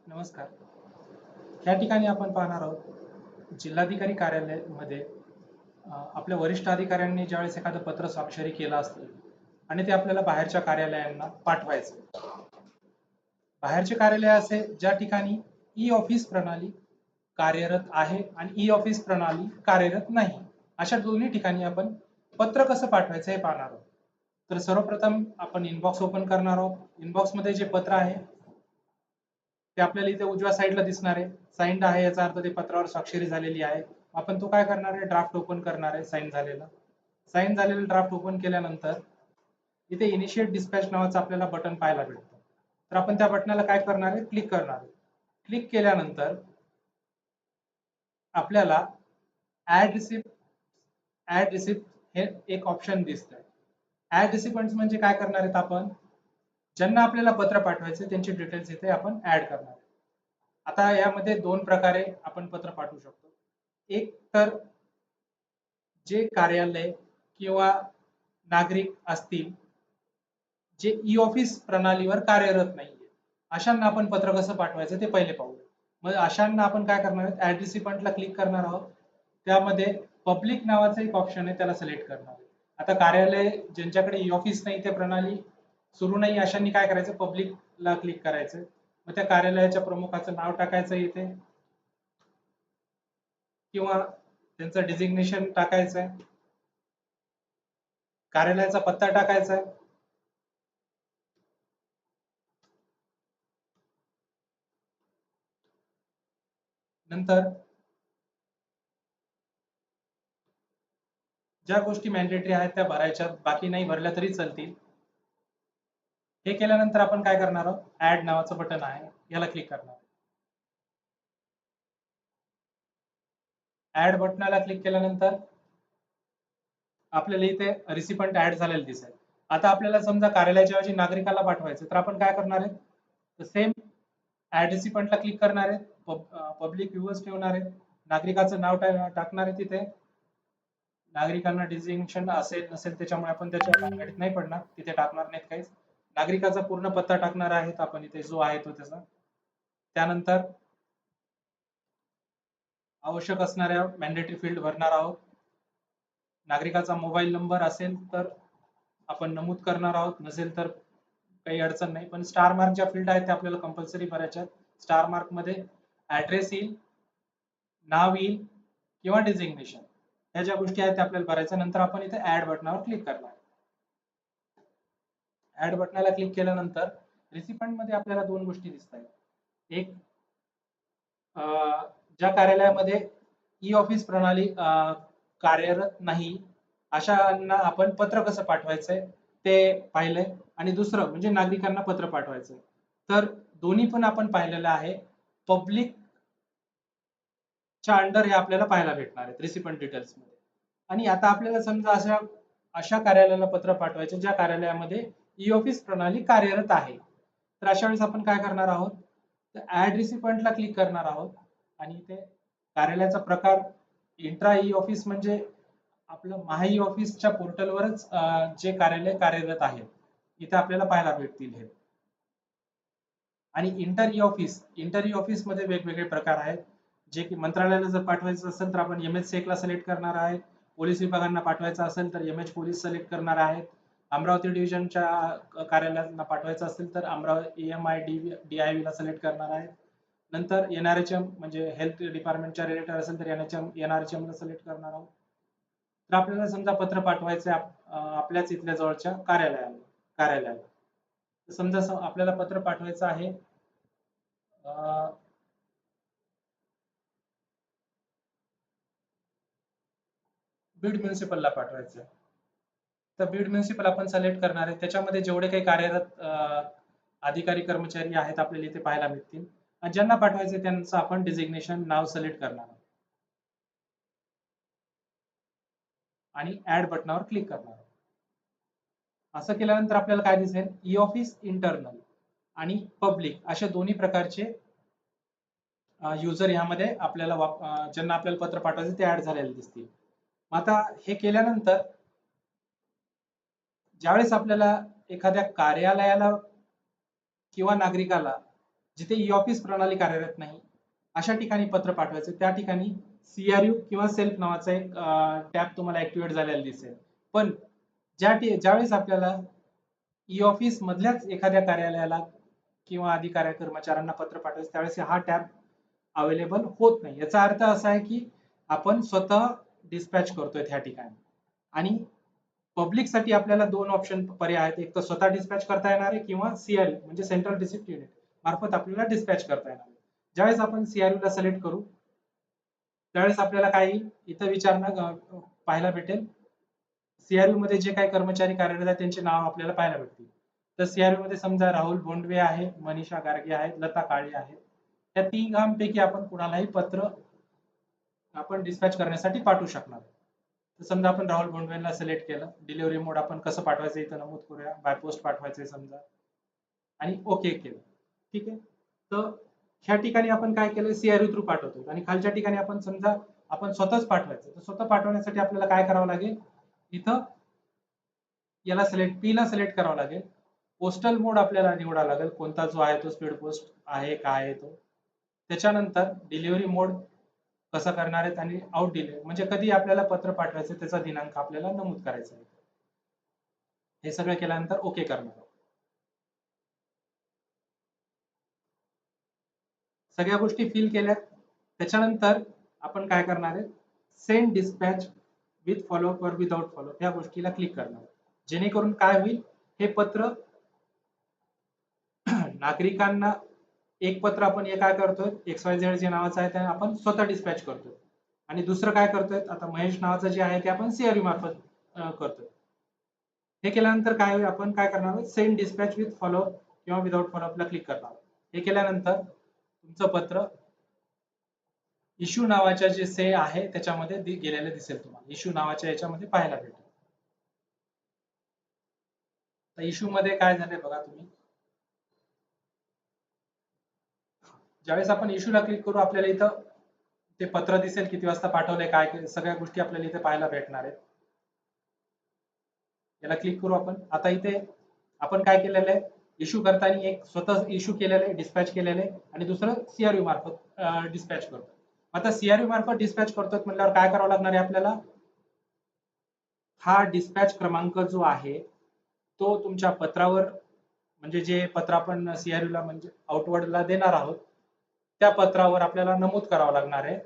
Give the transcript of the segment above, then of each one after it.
नमस्कार. या ठिकाणी आपण पाहणार आहोत जिल्हाधिकारी कार्यालयामध्ये आपल्या वरिष्ठ अधिकाऱ्यांनी ज्यावेळेस एखादं पत्र स्वाक्षरी केलं असतं आणि ते आपल्याला बाहेरच्या कार्यालयांना पाठवायचं. बाहेरचे कार्यालय असे ज्या ठिकाणी ई ऑफिस प्रणाली कार्यरत आहे आणि ई ऑफिस प्रणाली कार्यरत नाही, अशा दोन्ही ठिकाणी आपण पत्र कसं पाठवायचं हे पाहणार आहोत. तर सर्वप्रथम आपण इनबॉक्स ओपन करणार आहोत. इनबॉक्स मध्ये जे पत्र आहे ते आपल्याला इथे उजव्या साईडला दिसणार आहे. साइंड आहे याचा अर्थ ते पत्रावर स्वाक्षरी झालेली आहे. आपण तो काय करणार आहे, ड्राफ्ट ओपन करणार आहे. साइन झालेला ड्राफ्ट ओपन केल्यानंतर इथे इनिशिएट डिस्पॅच नावाचं आपल्याला बटन पाहायला भेटतं. तर आपण त्या बटनाला काय करणार आहे, क्लिक करणार आहे. क्लिक केल्यानंतर आपल्याला ऍड रिसिप्ट हे एक ऑप्शन दिसतंय. ऍड रिसिप्टंट्स म्हणजे काय करणार आहेत, आपण ज्यांना आपल्याला पत्र पाठवायचे त्यांची डिटेल्स इथे आपण ऍड करणार आहे. आता यामध्ये दोन प्रकारे आपण पत्र पाठवू शकतो. एक तर जे कार्यालय किंवा नागरिक असतील जे ई ऑफिस प्रणालीवर कार्यरत नाहीये, अशांना आपण पत्र कसं पाठवायचं ते पहिले पाहूया. मग अशांना आपण काय करणार आहोत, ऍड रिसिपंटला क्लिक करणार आहोत. त्यामध्ये पब्लिक नावाचं एक ऑप्शन आहे, त्याला सिलेक्ट करणार आहे. आता कार्यालय ज्यांच्याकडे ई ऑफिस नाही, ते प्रणाली सुरू नाही, अशांनी काय करायचं, पब्लिकला क्लिक करायचं. मग त्या कार्यालयाच्या प्रमुखाचं नाव टाकायचं इथे किंवा त्यांचं डिझिग्नेशन टाकायचं आहे, कार्यालयाचा पत्ता टाकायचा आहे. नंतर ज्या गोष्टी मॅन्डेटरी आहेत त्या भरायच्या, बाकी नाही भरल्या तरी चालतील. हे केल्यानंतर आपण काय करणार आहोत, ऍड नावाचं बटन आहे याला क्लिक करणार. ऍड बटनाला क्लिक केल्यानंतर आपल्याला इथे रिसिपंट ऍड झालेलं दिसेल. आता आपल्याला समजा कार्यालयाच्या ऐवजी नागरिकाला पाठवायचं, तर आपण काय करणार आहे, सेम ऍड रिसिपंटला क्लिक करणार आहे, पब्लिक व्ह्यूअर्स ठेवणार आहे, नागरिकाचं नाव टाकणार आहे. तिथे नागरिकांना डिझिग्नेशन असेल नसेल त्याच्यामुळे आपण त्याच्या भानगडीत नाही पडणार, तिथे टाकणार नाहीत काहीच. नागरिकाचा पूर्ण पत्ता टाकणार आहेत आपण इथे जो आहे तो त्याचा. त्यानंतर आवश्यक असणाऱ्या मॅन्डेटरी फील्ड भरणार आहोत. नागरिकाचा मोबाईल नंबर असेल तर आपण नमूद करणार आहोत, नसेल तर काही अडचण नाही. पण स्टार मार्क ज्या फील्ड आहेत त्या आपल्याला कंपल्सरी भरायच्या. स्टार मार्क मध्ये ऍड्रेस येईल, नाव येईल किंवा डिझिग्नेशन, ह्या ज्या गोष्टी आहेत त्या आपल्याला भरायच्या. नंतर आपण इथे ऍड बटनावर क्लिक करणार. ऍड बटनाला क्लिक केल्यानंतर रिसिपंट मध्ये आपल्याला दोन गोष्टी दिसत आहेत. एक, ज्या कार्यालयामध्ये ई ऑफिस प्रणाली कार्यरत नाही अशांना आपण पत्र कसं पाठवायचंय ते पाहिलंय, आणि दुसरं म्हणजे नागरिकांना पत्र पाठवायचंय. तर दोन्ही पण आपण पाहिलेलं आहे. पब्लिक च्या अंडर हे आपल्याला पाहायला भेटणार आहेत रिसिपंट डिटेल्स मध्ये. आणि आता आपल्याला समजा अशा अशा कार्यालयाला पत्र पाठवायचे ज्या कार्यालयामध्ये ई ऑफिस प्रणाली कार्यरत आहे, तर अशा वेळेस आपण काय करणार आहोत, तर ऍड रिसिपंटला क्लिक करणार आहोत आणि इथे कार्यालयाचा प्रकार इंट्रा ई ऑफिस म्हणजे आपलं महा ई ऑफिसच्या पोर्टलवरच जे कार्यालय कार्यरत आहे इथे आपल्याला पाहायला भेटतील हे. आणि इंटर ई ऑफिस मध्ये वेगवेगळे प्रकार आहेत. जे की मंत्रालयाला जर पाठवायचं असेल तर आपण एम एच सेकला सिलेक्ट करणार आहे. पोलीस विभागांना पाठवायचं असेल तर एम एच पोलीस सिलेक्ट करणार आहेत. अमरावती डिव्हिजनच्या कार्यालयांना पाठवायचं असेल तर अमरावती EMI ला सिलेक्ट करणार आहे. नंतर NRHM म्हणजे हेल्थ डिपार्टमेंटच्या रिलेटेड असेल तर NRHM ला सिलेक्ट करणार आहोत. तर आपल्याला समजा पत्र पाठवायचं आपल्याच इथल्या जवळच्या कार्यालयाला. समजा आपल्याला पत्र पाठवायचं आहे बीड म्युन्सिपलला पाठवायचं, तर बीड म्युन्सिपल आपण सिलेक्ट करणार आहे. त्याच्यामध्ये जेवढे काही कार्यरत अधिकारी कर्मचारी आहेत आपल्याला इथे पाहायला मिळतील, आणि ज्यांना पाठवायचे त्यांचं आपण डिझिग्नेशन नाव सिलेक्ट करणार आहोत आणि ऍड बटनावर क्लिक करणार आहोत. असं केल्यानंतर आपल्याला काय दिसेल, ई ऑफिस इंटरनल आणि पब्लिक अशा दोन्ही प्रकारचे युजर यामध्ये आपल्याला ज्यांना आपल्याला पत्र पाठवायचे ते ऍड झालेले दिसतील. आता हे केल्यानंतर ज्यावेळेस आपल्याला एखाद्या कार्यालयाला किंवा नागरिकाला जिथे ई ऑफिस प्रणाली कार्यरत नाही अशा ठिकाणी पत्र पाठवायचं, त्या ठिकाणी CRU किंवा सेल्फ नावाचा एक टॅब तुम्हाला ऍक्टिव्हेट झालेला दिसेल. पण ज्यावेळेस आपल्याला ई ऑफिस मधल्याच एखाद्या कार्यालयाला किंवा अधिकारी कर्मचाऱ्यांना पत्र पाठवायचं त्यावेळेस हा टॅब अवेलेबल होत नाही. याचा अर्थ असा आहे की आपण स्वतः डिस्पॅच करतोय त्या ठिकाणी. आणि पब्लिक साठी आपल्याला दोन ऑप्शन पर्याय आहेत, एक तर स्वतः डिस्पॅच करता येणार आहे किंवा CRU म्हणजे सेंट्रल रिसिप्ट युनिट मार्फत आपल्याला डिस्पॅच करता येणार आहे. ज्यावेळेस आपण CRU ला सिलेक्ट करू त्यावेळेस आपल्याला काही इथं विचारणं पाहायला भेटेल. CRU मध्ये जे काही कर्मचारी कार्यरत आहेत त्यांचे नाव आपल्याला पाहायला भेटतील. तर CRU मध्ये समजा राहुल भोंडवे आहे, मनीषा गार्गे आहेत, लता काळे आहेत. त्या तिघांपैकी आपण कुणालाही पत्र आपण डिस्पॅच करण्यासाठी पाठवू शकणार. तर समजा आपण राहुल भोंडवेला सिलेक्ट केलं, डिलिव्हरी मोड आपण कसं पाठवायचं इथं नमूद करूया, बाय पोस्ट पाठवायचं समजा आणि ओके केलं. ठीक आहे. तर ह्या ठिकाणी आपण काय केलं, CRU थ्रू पाठवतो आणि खालच्या ठिकाणी आपण समजा आपण स्वतःच पाठवायचं, तर स्वतः पाठवण्यासाठी आपल्याला काय करावं लागेल, इथं याला पी ला सिलेक्ट करावं लागेल. पोस्टल मोड आपल्याला निवडावा लागेल, कोणता जो आहे तो स्पीड पोस्ट आहे काय आहे तो. त्याच्यानंतर डिलिव्हरी मोड कसा करणार आहेत आणि आउट डिले म्हणजे कधी आपल्याला पत्र पाठवायचं त्याचा दिनांक आपल्याला नमूद करायचा आहे. हे सगळं केल्यानंतर ओके करणार. सगळ्या गोष्टी फिल केल्या त्याच्यानंतर आपण काय करणार आहे, सेंड डिस्पॅच विथ फॉलोअप और विदाउट फॉलोअप या गोष्टीला क्लिक करणार. जेणेकरून काय होईल, हे पत्र नागरिकांना एक पत्र आपण हे काय करतोय, XYZ जे नावाचं आहे ते आपण स्वतः डिस्पॅच करतोय आणि दुसरं काय करतोय, आता महेश नावाचं जे आहे ते आपण CRU मार्फत करतोय. हे केल्यानंतर काय होईल, आपण काय करणार, सेंड डिस्पॅच विथ फॉलोअप किंवा विदाउट फॉलोअपला क्लिक करणार. हे केल्यानंतर तुमचं पत्र इश्यू नावाच्या जे से आहे त्याच्यामध्ये गेलेलं दिसेल तुम्हाला, इश्यू नावाच्या याच्यामध्ये पाहायला भेटेल. तर इश्यू मध्ये काय झालंय बघा तुम्ही, ज्यावेळेस आपण इश्यूला क्लिक करू आपल्याला इथं ते पत्र दिसेल, किती वाजता पाठवलंय काय सगळ्या गोष्टी आपल्याला इथे पाहायला भेटणार आहेत. याला क्लिक करू आपण. आता इथे आपण काय केलेलं आहे, इश्यू करताना एक स्वतः इश्यू केलेलं आहे, डिस्पॅच केलेलं आहे आणि दुसरं CRU मार्फत डिस्पॅच करतो. आता CRU मार्फत डिस्पॅच करतो म्हटल्यावर काय करावं लागणार आहे आपल्याला, हा डिस्पॅच क्रमांक जो आहे तो तुमच्या पत्रावर म्हणजे जे पत्र आपण CRU ला म्हणजे आउटवर्डला देणार आहोत त्या पत्रावर आपल्याला नमूद करावं लागणार आहे.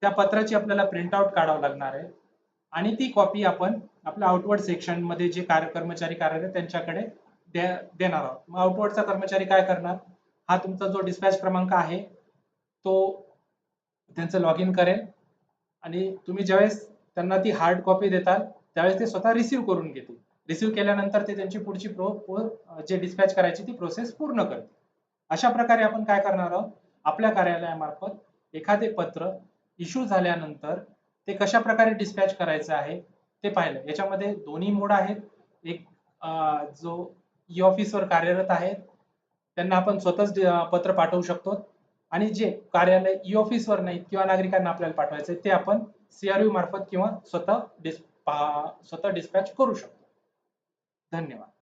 त्या पत्राची आपल्याला प्रिंट आउट काढावं लागणार आहे आणि ती कॉपी आपण आपल्या आउटवर्ड सेक्शन मध्ये जे कर्मचारी कार्यरत त्यांच्याकडे देणार आहोत. मग आउटवर्डचा कर्मचारी काय करणार, हा तुमचा जो डिस्पॅच क्रमांक आहे तो त्यांचं लॉग इन करेल आणि तुम्ही ज्यावेळेस त्यांना ती हार्ड कॉपी देताल त्यावेळेस ते स्वतः रिसीव्ह करून घेतील. रिसीव्ह केल्यानंतर ते त्यांची पुढची जे डिस्पॅच करायची ती प्रोसेस पूर्ण करतील. अशा प्रकारे आपण काय करणार आहोत, आपल्या कार्यालयामार्फत एखादे पत्र इश्यू झाल्यानंतर ते कशा प्रकारे डिस्पॅच करायचं आहे ते पाहिलं. याच्यामध्ये दोन्ही मोड आहेत. एक जो ई ऑफिसवर कार्यरत आहेत त्यांना आपण स्वतःच पत्र पाठवू शकतो आणि जे कार्यालय ई ऑफिसवर नाहीत किंवा नागरिकांना आपल्याला पाठवायचे ते आपण CRU मार्फत किंवा स्वतः डिस्पॅच करू शकतो. धन्यवाद.